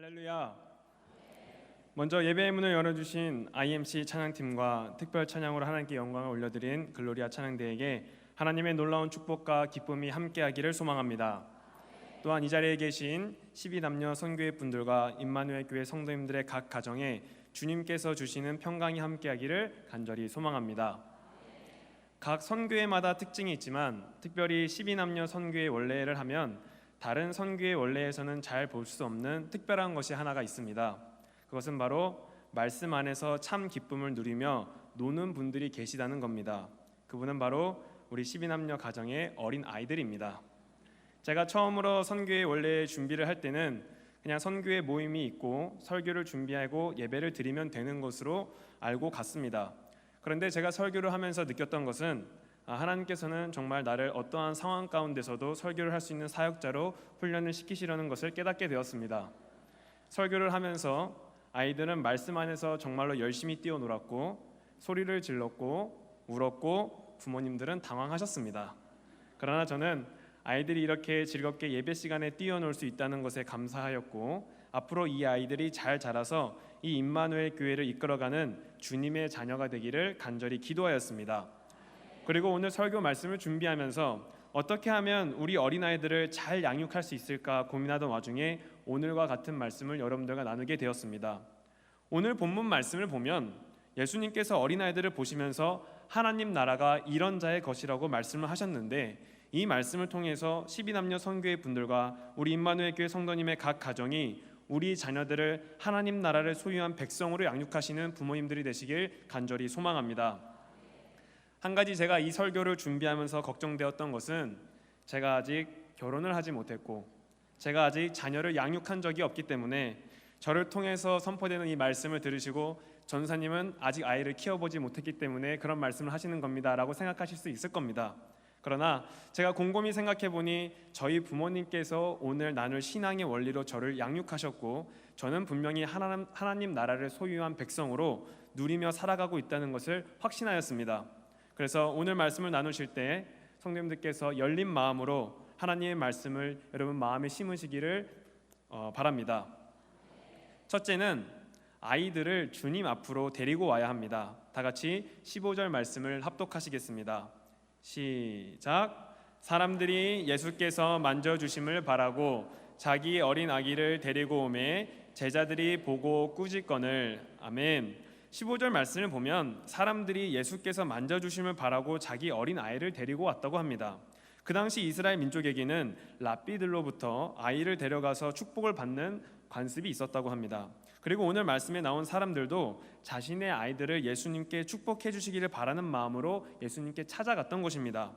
할렐루야. 먼저 예배의 문을 열어주신 IMC 찬양팀과 특별 찬양으로 하나님께 영광을 올려드린 글로리아 찬양대에게 하나님의 놀라운 축복과 기쁨이 함께하기를 소망합니다. 또한 이 자리에 계신 12남녀 선교회 분들과 임마누엘 교회 성도님들의 각 가정에 주님께서 주시는 평강이 함께하기를 간절히 소망합니다. 각 선교회마다 특징이 있지만 특별히 12남녀 선교회 원례를 하면 다른 선교회 원례에서는 잘 볼 수 없는 특별한 것이 하나가 있습니다. 그것은 바로 말씀 안에서 참 기쁨을 누리며 노는 분들이 계시다는 겁니다. 그분은 바로 우리 12남녀 가정의 어린 아이들입니다. 제가 처음으로 선교회 원례 준비를 할 때는 그냥 선교회 모임이 있고 설교를 준비하고 예배를 드리면 되는 것으로 알고 갔습니다. 그런데 제가 설교를 하면서 느꼈던 것은 하나님께서는 정말 나를 어떠한 상황 가운데서도 설교를 할 수 있는 사역자로 훈련을 시키시려는 것을 깨닫게 되었습니다. 설교를 하면서 아이들은 말씀 안에서 정말로 열심히 뛰어놀았고 소리를 질렀고 울었고 부모님들은 당황하셨습니다. 그러나 저는 아이들이 이렇게 즐겁게 예배 시간에 뛰어놀 수 있다는 것에 감사하였고 앞으로 이 아이들이 잘 자라서 이 임마누엘 교회를 이끌어가는 주님의 자녀가 되기를 간절히 기도하였습니다. 그리고 오늘 설교 말씀을 준비하면서 어떻게 하면 우리 어린아이들을 잘 양육할 수 있을까 고민하던 와중에 오늘과 같은 말씀을 여러분들과 나누게 되었습니다. 오늘 본문 말씀을 보면 예수님께서 어린아이들을 보시면서 하나님 나라가 이런 자의 것이라고 말씀을 하셨는데 이 말씀을 통해서 12남녀 선교회 분들과 우리 임마누엘 교회 성도님의 각 가정이 우리 자녀들을 하나님 나라를 소유한 백성으로 양육하시는 부모님들이 되시길 간절히 소망합니다. 한 가지 제가 이 설교를 준비하면서 걱정되었던 것은 제가 아직 결혼을 하지 못했고 제가 아직 자녀를 양육한 적이 없기 때문에 저를 통해서 선포되는 이 말씀을 들으시고 전사님은 아직 아이를 키워보지 못했기 때문에 그런 말씀을 하시는 겁니다 라고 생각하실 수 있을 겁니다. 그러나 제가 곰곰이 생각해보니 저희 부모님께서 오늘 나눌 신앙의 원리로 저를 양육하셨고 저는 분명히 하나님 나라를 소유한 백성으로 누리며 살아가고 있다는 것을 확신하였습니다. 그래서 오늘 말씀을 나누실 때 성도님들께서 열린 마음으로 하나님의 말씀을 여러분 마음에 심으시기를 바랍니다. 첫째는 아이들을 주님 앞으로 데리고 와야 합니다. 다 같이 15절 말씀을 합독하시겠습니다. 시작. 사람들이 예수께서 만져주심을 바라고 자기 어린 아기를 데리고 오매 제자들이 보고 꾸짖거늘. 아멘. 15절 말씀을 보면 사람들이 예수께서 만져주심을 바라고 자기 어린 아이를 데리고 왔다고 합니다. 그 당시 이스라엘 민족에게는 랍비들로부터 아이를 데려가서 축복을 받는 관습이 있었다고 합니다. 그리고 오늘 말씀에 나온 사람들도 자신의 아이들을 예수님께 축복해 주시기를 바라는 마음으로 예수님께 찾아갔던 것입니다.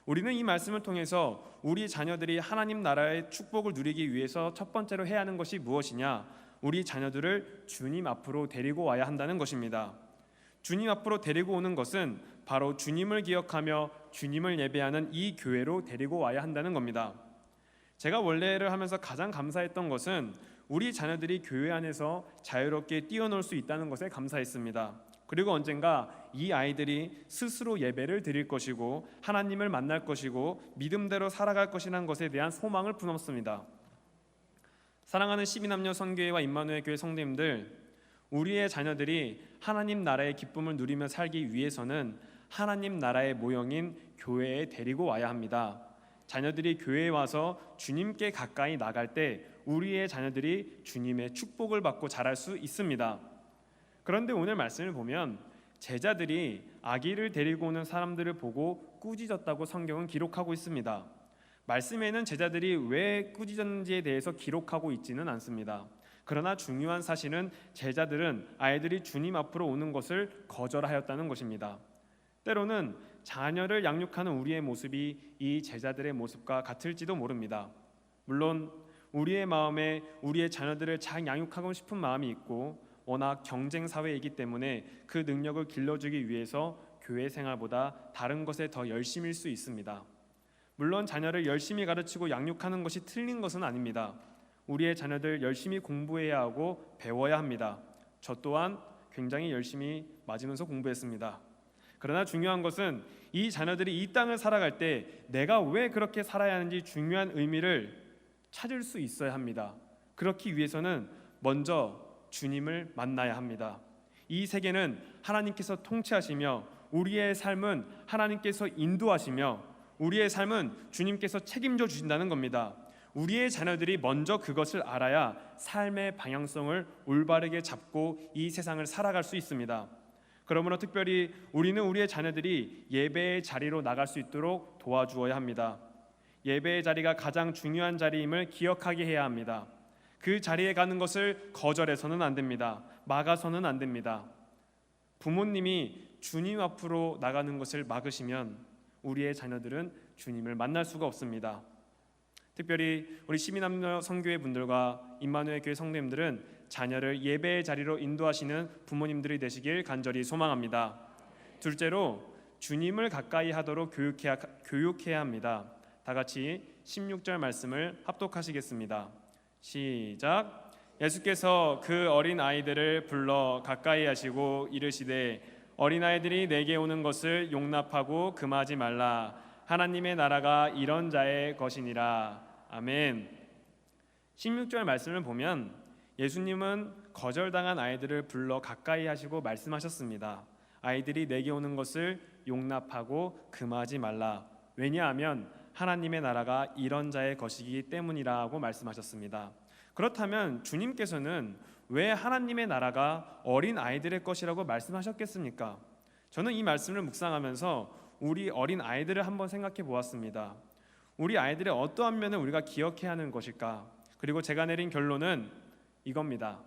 우리는 이 말씀을 통해서 우리 자녀들이 하나님 나라의 축복을 누리기 위해서 첫 번째로 해야 하는 것이 무엇이냐? 우리 자녀들을 주님 앞으로 데리고 와야 한다는 것입니다. 주님 앞으로 데리고 오는 것은 바로 주님을 기억하며 주님을 예배하는 이 교회로 데리고 와야 한다는 겁니다. 제가 원래를 하면서 가장 감사했던 것은 우리 자녀들이 교회 안에서 자유롭게 뛰어놀 수 있다는 것에 감사했습니다. 그리고 언젠가 이 아이들이 스스로 예배를 드릴 것이고 하나님을 만날 것이고 믿음대로 살아갈 것이라는 것에 대한 소망을 품었습니다. 사랑하는 12남녀 선교회와 임마누엘 교회 성도님들, 우리의 자녀들이 하나님 나라의 기쁨을 누리며 살기 위해서는 하나님 나라의 모형인 교회에 데리고 와야 합니다. 자녀들이 교회에 와서 주님께 가까이 나갈 때 우리의 자녀들이 주님의 축복을 받고 자랄 수 있습니다. 그런데 오늘 말씀을 보면 제자들이 아기를 데리고 오는 사람들을 보고 꾸짖었다고 성경은 기록하고 있습니다. 말씀에는 제자들이 왜 꾸짖었는지에 대해서 기록하고 있지는 않습니다. 그러나 중요한 사실은 제자들은 아이들이 주님 앞으로 오는 것을 거절하였다는 것입니다. 때로는 자녀를 양육하는 우리의 모습이 이 제자들의 모습과 같을지도 모릅니다. 물론 우리의 마음에 우리의 자녀들을 잘 양육하고 싶은 마음이 있고 워낙 경쟁 사회이기 때문에 그 능력을 길러주기 위해서 교회 생활보다 다른 것에 더 열심일 수 있습니다. 물론 자녀를 열심히 가르치고 양육하는 것이 틀린 것은 아닙니다. 우리의 자녀들 열심히 공부해야 하고 배워야 합니다. 저 또한 굉장히 열심히 맞으면서 공부했습니다. 그러나 중요한 것은 이 자녀들이 이 땅을 살아갈 때 내가 왜 그렇게 살아야 하는지 중요한 의미를 찾을 수 있어야 합니다. 그렇기 위해서는 먼저 주님을 만나야 합니다. 이 세계는 하나님께서 통치하시며 우리의 삶은 하나님께서 인도하시며 우리의 삶은 주님께서 책임져 주신다는 겁니다. 우리의 자녀들이 먼저 그것을 알아야 삶의 방향성을 올바르게 잡고 이 세상을 살아갈 수 있습니다. 그러므로 특별히 우리는 우리의 자녀들이 예배의 자리로 나갈 수 있도록 도와주어야 합니다. 예배의 자리가 가장 중요한 자리임을 기억하게 해야 합니다. 그 자리에 가는 것을 거절해서는 안 됩니다. 막아서는 안 됩니다. 부모님이 주님 앞으로 나가는 것을 막으시면 우리의 자녀들은 주님을 만날 수가 없습니다. 특별히 우리 시민남녀 선교회 분들과 임마누엘 교회 성도님들은 자녀를 예배의 자리로 인도하시는 부모님들이 되시길 간절히 소망합니다. 둘째로 주님을 가까이 하도록 교육해야 합니다. 다 같이 16절 말씀을 합독하시겠습니다. 시작. 예수께서 그 어린 아이들을 불러 가까이 하시고 이르시되 어린아이들이 내게 오는 것을 용납하고 금하지 말라. 하나님의 나라가 이런 자의 것이니라. 아멘. 16절 말씀을 보면 예수님은 거절당한 아이들을 불러 가까이 하시고 말씀하셨습니다. 아이들이 내게 오는 것을 용납하고 금하지 말라. 왜냐하면 하나님의 나라가 이런 자의 것이기 때문이라고 말씀하셨습니다. 그렇다면 주님께서는 왜 하나님의 나라가 어린 아이들의 것이라고 말씀하셨겠습니까? 저는 이 말씀을 묵상하면서 우리 어린 아이들을 한번 생각해 보았습니다. 우리 아이들의 어떠한 면을 우리가 기억해야 하는 것일까? 그리고 제가 내린 결론은 이겁니다.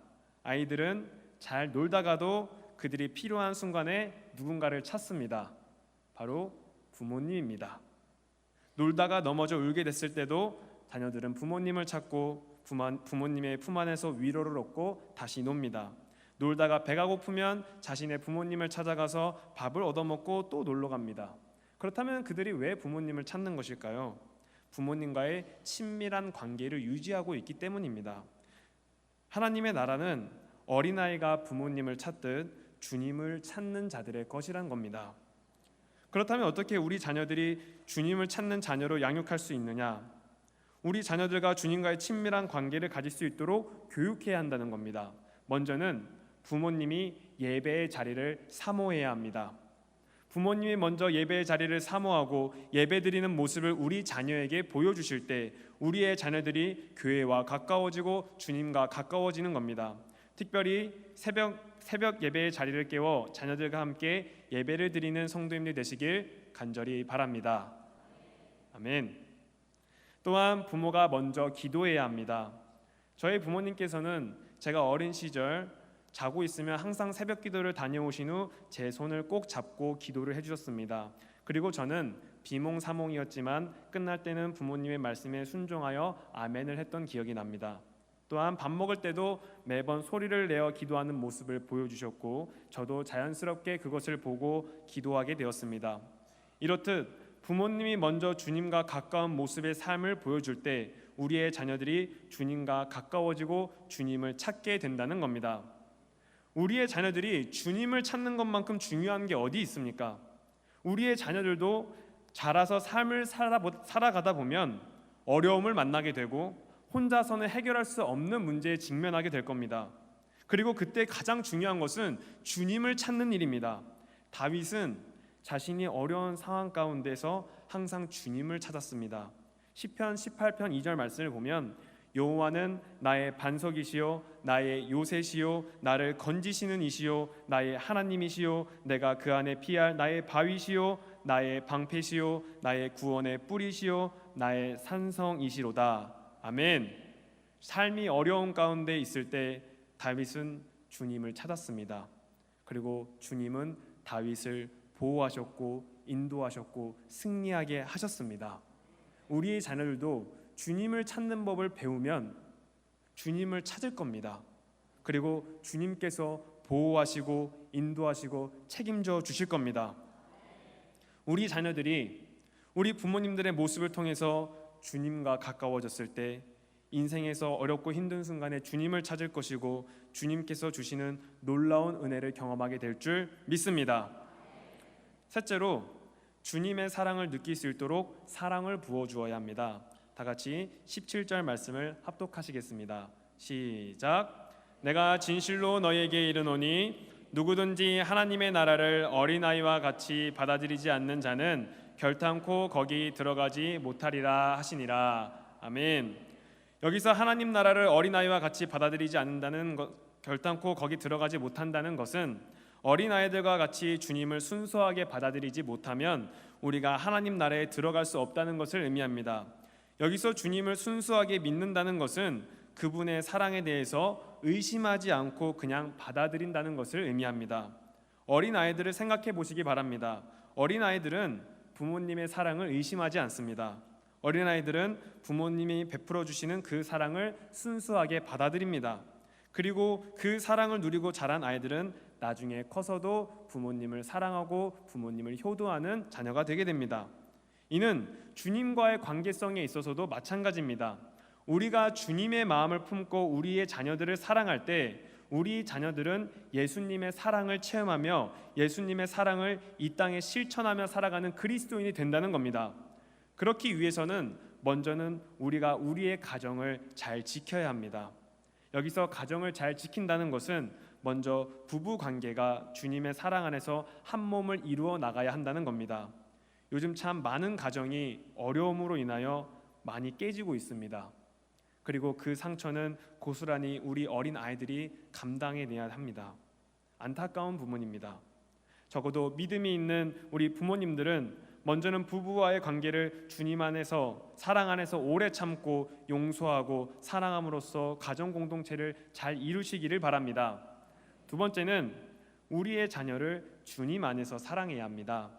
아이들은 잘 놀다가도 그들이 필요한 순간에 누군가를 찾습니다. 바로 부모님입니다. 놀다가 넘어져 울게 됐을 때도 자녀들은 부모님을 찾고 부모님의 품 안에서 위로를 얻고 다시 놉니다. 놀다가 배가 고프면 자신의 부모님을 찾아가서 밥을 얻어먹고 또 놀러 갑니다. 그렇다면 그들이 왜 부모님을 찾는 것일까요? 부모님과의 친밀한 관계를 유지하고 있기 때문입니다. 하나님의 나라는 어린아이가 부모님을 찾듯 주님을 찾는 자들의 것이란 겁니다. 그렇다면 어떻게 우리 자녀들이 주님을 찾는 자녀로 양육할 수 있느냐? 우리 자녀들과 주님과의 친밀한 관계를 가질 수 있도록 교육해야 한다는 겁니다. 먼저는 부모님이 예배의 자리를 사모해야 합니다. 부모님이 먼저 예배의 자리를 사모하고 예배드리는 모습을 우리 자녀에게 보여주실 때 우리의 자녀들이 교회와 가까워지고 주님과 가까워지는 겁니다. 특별히 새벽 예배의 자리를 깨워 자녀들과 함께 예배를 드리는 성도님들 되시길 간절히 바랍니다. 아멘. 또한 부모가 먼저 기도해야 합니다. 저희 부모님께서는 제가 어린 시절 자고 있으면 항상 새벽 기도를 다녀오신 후 제 손을 꼭 잡고 기도를 해주셨습니다. 그리고 저는 비몽사몽이었지만 끝날 때는 부모님의 말씀에 순종하여 아멘을 했던 기억이 납니다. 또한 밥 먹을 때도 매번 소리를 내어 기도하는 모습을 보여주셨고 저도 자연스럽게 그것을 보고 기도하게 되었습니다. 이렇듯 부모님이 먼저 주님과 가까운 모습의 삶을 보여줄 때 우리의 자녀들이 주님과 가까워지고 주님을 찾게 된다는 겁니다. 우리의 자녀들이 주님을 찾는 것만큼 중요한 게 어디 있습니까? 우리의 자녀들도 자라서 삶을 살아가다 보면 어려움을 만나게 되고 혼자서는 해결할 수 없는 문제에 직면하게 될 겁니다. 그리고 그때 가장 중요한 것은 주님을 찾는 일입니다. 다윗은 자신이 어려운 상황 가운데서 항상 주님을 찾았습니다. 시편 18편 2절 말씀을 보면 여호와는 나의 반석이시요 나의 요새시요 나를 건지시는 이시요 나의 하나님이시요 내가 그 안에 피할 나의 바위시요 나의 방패시요 나의 구원의 뿌리시요 나의 산성이시로다. 아멘. 삶이 어려운 가운데 있을 때 다윗은 주님을 찾았습니다. 그리고 주님은 다윗을 보호하셨고 인도하셨고 승리하게 하셨습니다. 우리의 자녀들도 주님을 찾는 법을 배우면 주님을 찾을 겁니다. 그리고 주님께서 보호하시고 인도하시고 책임져 주실 겁니다. 우리 자녀들이 우리 부모님들의 모습을 통해서 주님과 가까워졌을 때 인생에서 어렵고 힘든 순간에 주님을 찾을 것이고 주님께서 주시는 놀라운 은혜를 경험하게 될 줄 믿습니다. 셋째로 주님의 사랑을 느낄 수 있도록 사랑을 부어주어야 합니다. 다 같이 17절 말씀을 합독하시겠습니다. 시작. 내가 진실로 너희에게 이르노니 누구든지 하나님의 나라를 어린아이와 같이 받아들이지 않는 자는 결탄코 거기 들어가지 못하리라 하시니라. 아멘. 여기서 하나님 나라를 어린아이와 같이 받아들이지 않는다는 것, 결탄코 거기 들어가지 못한다는 것은 어린아이들과 같이 주님을 순수하게 받아들이지 못하면 우리가 하나님 나라에 들어갈 수 없다는 것을 의미합니다. 여기서 주님을 순수하게 믿는다는 것은 그분의 사랑에 대해서 의심하지 않고 그냥 받아들인다는 것을 의미합니다. 어린아이들을 생각해 보시기 바랍니다. 어린아이들은 부모님의 사랑을 의심하지 않습니다. 어린아이들은 부모님이 베풀어 주시는 그 사랑을 순수하게 받아들입니다. 그리고 그 사랑을 누리고 자란 아이들은 나중에 커서도 부모님을 사랑하고 부모님을 효도하는 자녀가 되게 됩니다. 이는 주님과의 관계성에 있어서도 마찬가지입니다. 우리가 주님의 마음을 품고 우리의 자녀들을 사랑할 때 우리 자녀들은 예수님의 사랑을 체험하며 예수님의 사랑을 이 땅에 실천하며 살아가는 그리스도인이 된다는 겁니다. 그렇기 위해서는 먼저는 우리가 우리의 가정을 잘 지켜야 합니다. 여기서 가정을 잘 지킨다는 것은 먼저 부부 관계가 주님의 사랑 안에서 한 몸을 이루어 나가야 한다는 겁니다. 요즘 참 많은 가정이 어려움으로 인하여 많이 깨지고 있습니다. 그리고 그 상처는 고스란히 우리 어린 아이들이 감당해내야 합니다. 안타까운 부모입니다. 적어도 믿음이 있는 우리 부모님들은 먼저는 부부와의 관계를 주님 안에서 사랑 안에서 오래 참고 용서하고 사랑함으로써 가정 공동체를 잘 이루시기를 바랍니다. 두 번째는 우리의 자녀를 주님 안에서 사랑해야 합니다.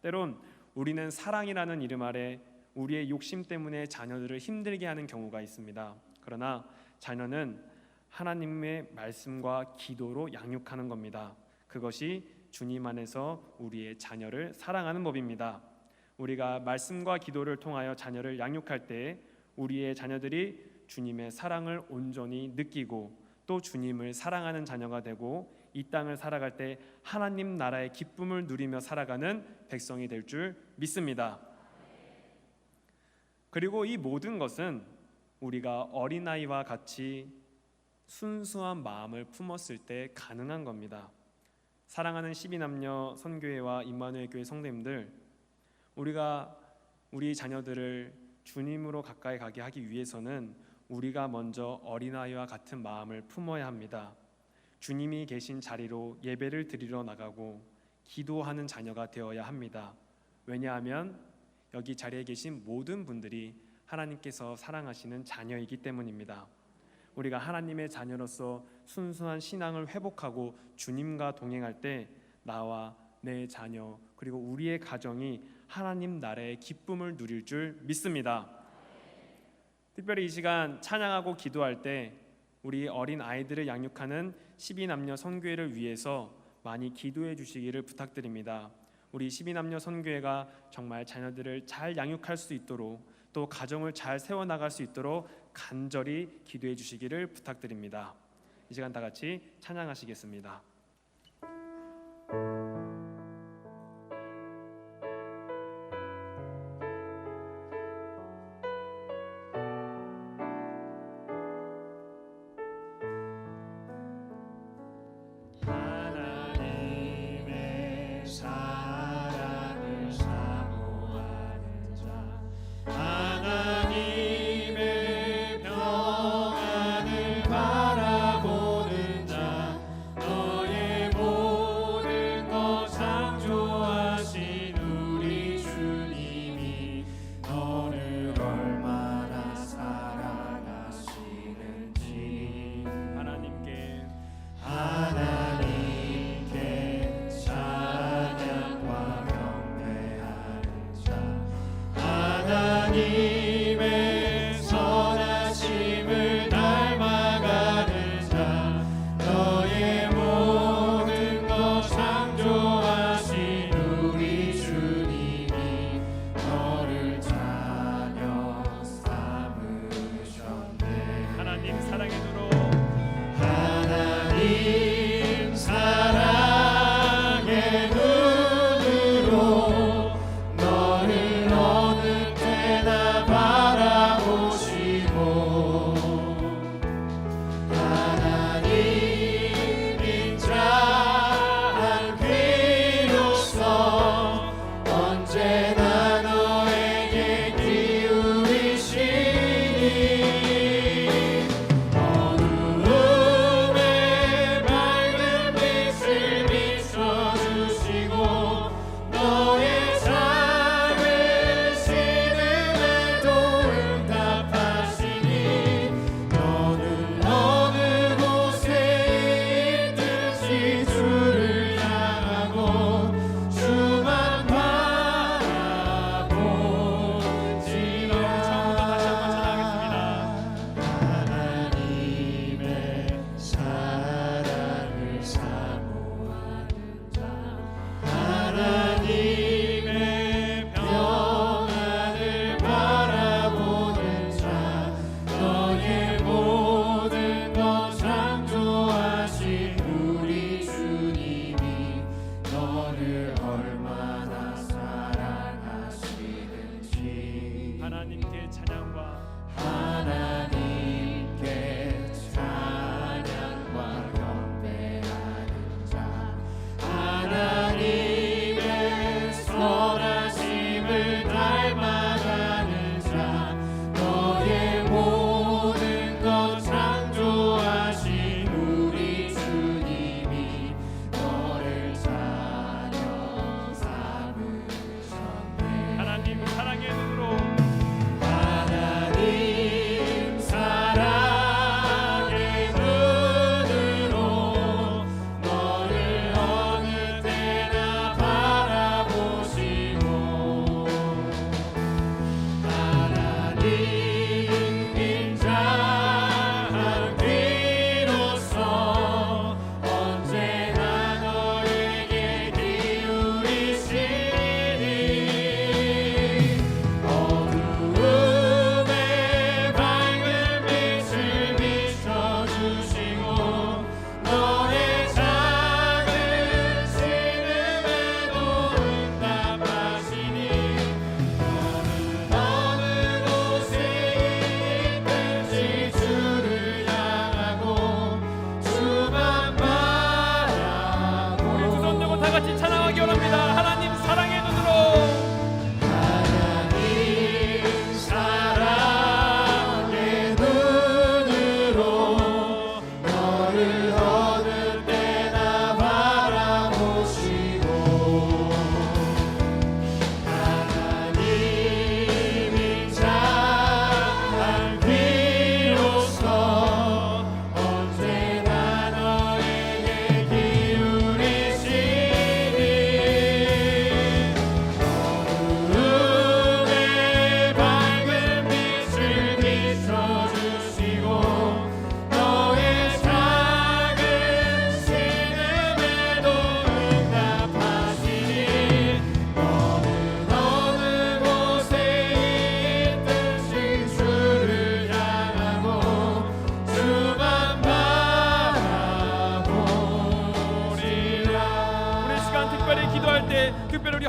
때론 우리는 사랑이라는 이름 아래 우리의 욕심 때문에 자녀들을 힘들게 하는 경우가 있습니다. 그러나 자녀는 하나님의 말씀과 기도로 양육하는 겁니다. 그것이 주님 안에서 우리의 자녀를 사랑하는 법입니다. 우리가 말씀과 기도를 통하여 자녀를 양육할 때 우리의 자녀들이 주님의 사랑을 온전히 느끼고 또 주님을 사랑하는 자녀가 되고 이 땅을 살아갈 때 하나님 나라의 기쁨을 누리며 살아가는 백성이 될 줄 믿습니다. 그리고 이 모든 것은 우리가 어린아이와 같이 순수한 마음을 품었을 때 가능한 겁니다. 사랑하는 12남녀 선교회와 임마누엘 교회 성도님들, 우리가 우리 자녀들을 주님으로 가까이 가게 하기 위해서는 우리가 먼저 어린아이와 같은 마음을 품어야 합니다. 주님이 계신 자리로 예배를 드리러 나가고 기도하는 자녀가 되어야 합니다. 왜냐하면 여기 자리에 계신 모든 분들이 하나님께서 사랑하시는 자녀이기 때문입니다. 우리가 하나님의 자녀로서 순수한 신앙을 회복하고 주님과 동행할 때 나와 내 자녀 그리고 우리의 가정이 하나님 나라의 기쁨을 누릴 줄 믿습니다. 특별히 이 시간 찬양하고 기도할 때 우리 어린 아이들을 양육하는 12남녀 선교회를 위해서 많이 기도해 주시기를 부탁드립니다. 우리 12남녀 선교회가 정말 자녀들을 잘 양육할 수 있도록 또 가정을 잘 세워나갈 수 있도록 간절히 기도해 주시기를 부탁드립니다. 이 시간 다 같이 찬양하시겠습니다. 하나님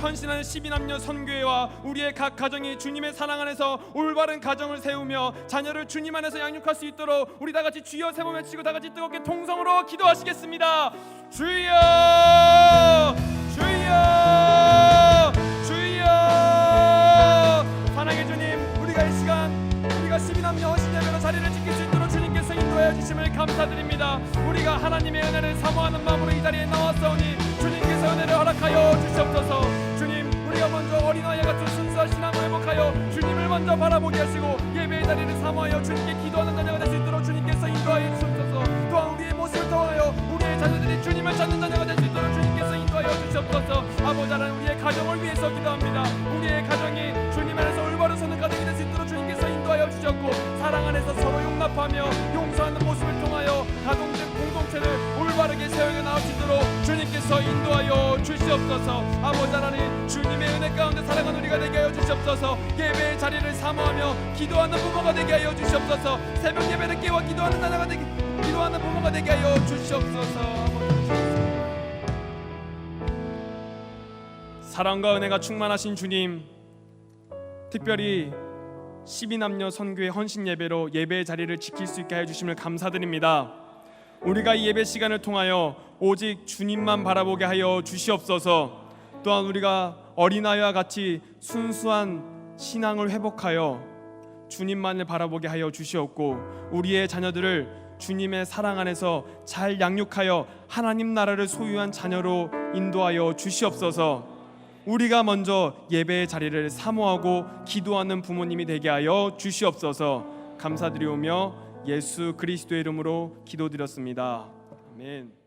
헌신하는 12남녀 선교회와 우리의 각 가정이 주님의 사랑 안에서 올바른 가정을 세우며 자녀를 주님 안에서 양육할 수 있도록 우리 다 같이 주여 세 번 외치고 다 같이 뜨겁게 통성으로 기도하시겠습니다. 주여 주여 주여. 사랑의 주님, 우리가 이 시간 우리가 12남녀 헌신 예배로 자리를 지킬 수 있도록 주님께서 인도하여 주심을 감사드립니다. 우리가 하나님의 은혜를 사모하는 마음으로 이 자리에 나왔사오니 주님께서 은혜를 허락하여 주시옵소서. 주님, 우리가 먼저 어린아이 같은 순수한 신앙을 회복하여 주님을 먼저 바라보게 하시고 예배의 자리를 사모하여 주님께 기도하는 자녀가 될 수 있도록 주님께서 인도하여 주시옵소서. 또한 우리의 모습을 통하여 우리의 자녀들이 주님을 찾는 자녀가 될 수 있도록 주님께서 인도하여 주시옵소서. 아버지 하나님, 우리의 가정을 위해서 기도합니다. 우리의 가정이 주님 안에서 올바른 선한 가정이 될 수 있도록 주님께서 인도하여 주셨고 사랑 안에서 서로 용납하며 용서하는 모습을 통하여 가정적 공동체를 올바르게 세워져 나올 수 있도록 주님께서 인도하여 주시옵소서. 아버지 하나님, 주님의 은혜 가운데 살아가는 우리가 되게 하여 주시옵소서. 예배의 자리를 사모하며 기도하는 부모가 되게 하여 주시옵소서. 새벽 예배를 깨워 기도하는 자녀가 되게 기도하는 부모가 되게 하여 주시옵소서. 사랑과 은혜가 충만하신 주님, 특별히 12남녀 선교회 헌신 예배로 예배의 자리를 지킬 수 있게 해주심을 감사드립니다. 우리가 이 예배 시간을 통하여 오직 주님만 바라보게 하여 주시옵소서. 또한 우리가 어린아이와 같이 순수한 신앙을 회복하여 주님만을 바라보게 하여 주시옵고 우리의 자녀들을 주님의 사랑 안에서 잘 양육하여 하나님 나라를 소유한 자녀로 인도하여 주시옵소서. 우리가 먼저 예배의 자리를 사모하고 기도하는 부모님이 되게 하여 주시옵소서. 감사드리오며 예수 그리스도의 이름으로 기도드렸습니다. 아멘.